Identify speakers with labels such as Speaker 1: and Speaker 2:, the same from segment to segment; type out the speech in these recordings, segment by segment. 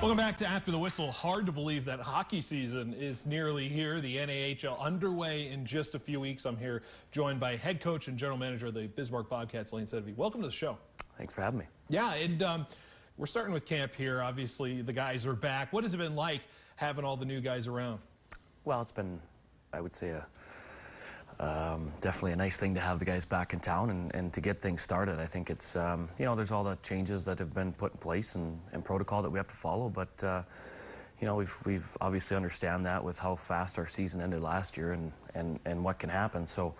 Speaker 1: Welcome back to After the Whistle. Hard to believe that hockey season is nearly here. The NAHL underway in just a few weeks. I'm here joined by head coach and general manager of the Bismarck Bobcats, Lane Sedvey. Welcome to the show.
Speaker 2: Thanks for having me.
Speaker 1: Yeah, and we're starting with camp here. Obviously, the guys are back. What has it been like having all the new guys around?
Speaker 2: Well, it's been, I would say, definitely a nice thing to have the guys back in town and to get things started. I think it's, you know, there's all the changes that have been put in place and protocol that we have to follow, but, you know, we've obviously understand that with how fast our season ended last year and what can happen. So,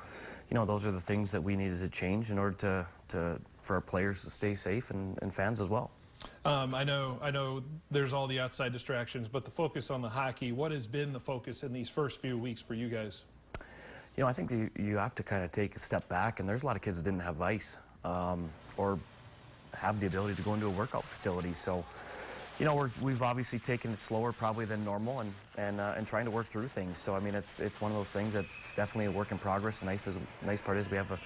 Speaker 2: you know, those are the things that we needed to change in order for our players to stay safe and fans as well.
Speaker 1: I know there's all the outside distractions, but the focus on the hockey, what has been the focus in these first few weeks for you guys?
Speaker 2: You know, I think you have to kind of take a step back, and there's a lot of kids that didn't have ice or have the ability to go into a workout facility. So, you know, we've obviously taken it slower probably than normal and trying to work through things. So, I mean, it's one of those things that's definitely a work in progress. The nice part is we have a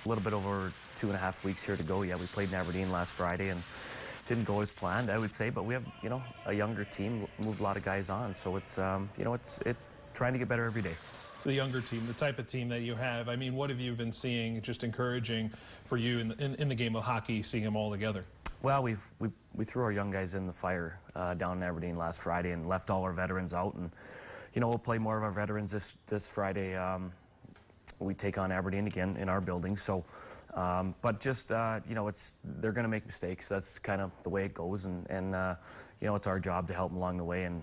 Speaker 2: little bit over 2.5 weeks here to go. Yeah, we played in Aberdeen last Friday and didn't go as planned, I would say, but we have, you know, a younger team, moved a lot of guys on. So it's, you know, it's trying to get better every day.
Speaker 1: The younger team, the type of team that you have, I mean, what have you been seeing just encouraging for you in the game of hockey, seeing them all together? Well,
Speaker 2: we threw our young guys in the fire down in Aberdeen last Friday and left all our veterans out. And, you know, we'll play more of our veterans this Friday. We take on Aberdeen again in our building. So, but just, you know, they're going to make mistakes. That's kind of the way it goes. And you know, it's our job to help them along the way. And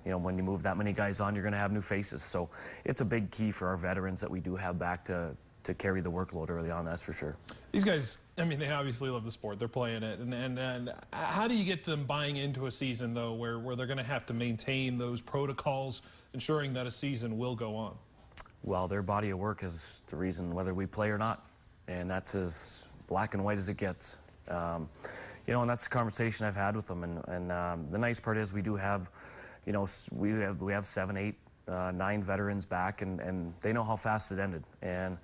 Speaker 2: you know, when you move that many guys on, you're going to have new faces. So it's a big key for our veterans that we do have back to carry the workload early on, that's for sure.
Speaker 1: These guys, I mean, they obviously love the sport. They're playing it. And how do you get them buying into a season, though, where they're going to have to maintain those protocols, ensuring that a season will go on? Well,
Speaker 2: their body of work is the reason whether we play or not. And that's as black and white as it gets. You know, and that's a conversation I've had with them. And the nice part is we do have, you know, we have 7, 8, 9 veterans back, and they know how fast it ended. And,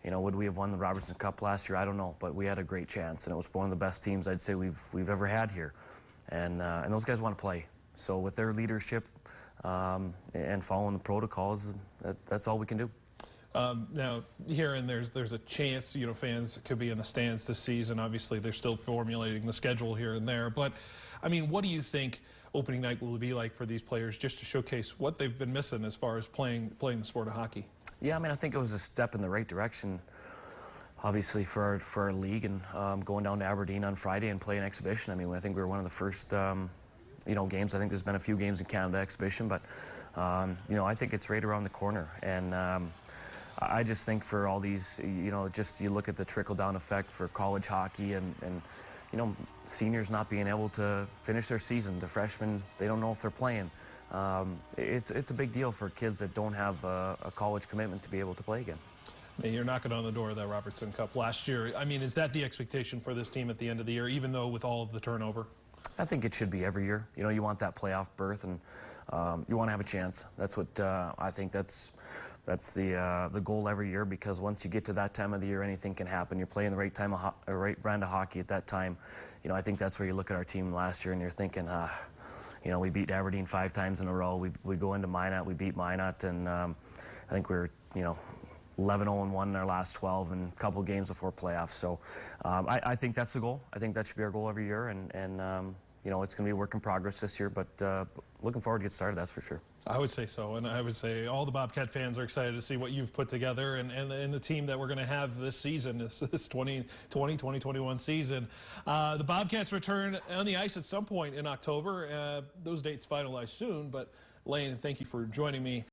Speaker 2: you know, would we have won the Robertson Cup last year? I don't know, but we had a great chance, and it was one of the best teams I'd say we've ever had here. And those guys want to play. So with their leadership and following the protocols, that's all we can do.
Speaker 1: Now, here and there's a chance, you know, fans could be in the stands this season. Obviously, they're still formulating the schedule here and there. But, I mean, what do you think opening night will be like for these players, just to showcase what they've been missing as far as playing the sport of hockey?
Speaker 2: Yeah, I mean, I think it was a step in the right direction, obviously, for our league, and going down to Aberdeen on Friday and play an exhibition. I mean, I think we were one of the first, you know, games. I think there's been a few games in Canada exhibition, but, you know, I think it's right around the corner. And I just think for all these, you know, just you look at the trickle-down effect for college hockey and you know, seniors not being able to finish their season. The freshmen, they don't know if they're playing. It's a big deal for kids that don't have a college commitment to be able to play again.
Speaker 1: You're knocking on the door of that Robertson Cup last year. I mean, is that the expectation for this team at the end of the year, even though with all of the turnover?
Speaker 2: I think it should be every year. You know, you want that playoff berth, and you want to have a chance. That's what I think. That's the goal every year, because once you get to that time of the year, anything can happen. You're playing the right brand of hockey at that time. You know, I think that's where you look at our team last year and you're thinking, you know, we beat Aberdeen 5 times in a row. We go into Minot, we beat Minot, and I think we're, you know, 11-0-1 in our last 12 and a couple games before playoffs. So I think that's the goal. I think that should be our goal every year, and you know, it's going to be a work in progress this year, but looking forward to get started, that's for sure.
Speaker 1: I would say so, and I would say all the Bobcat fans are excited to see what you've put together and the team that we're going to have this season, this 2020-2021 season. The Bobcats return on the ice at some point in October. Those dates finalized soon, but Lane, thank you for joining me.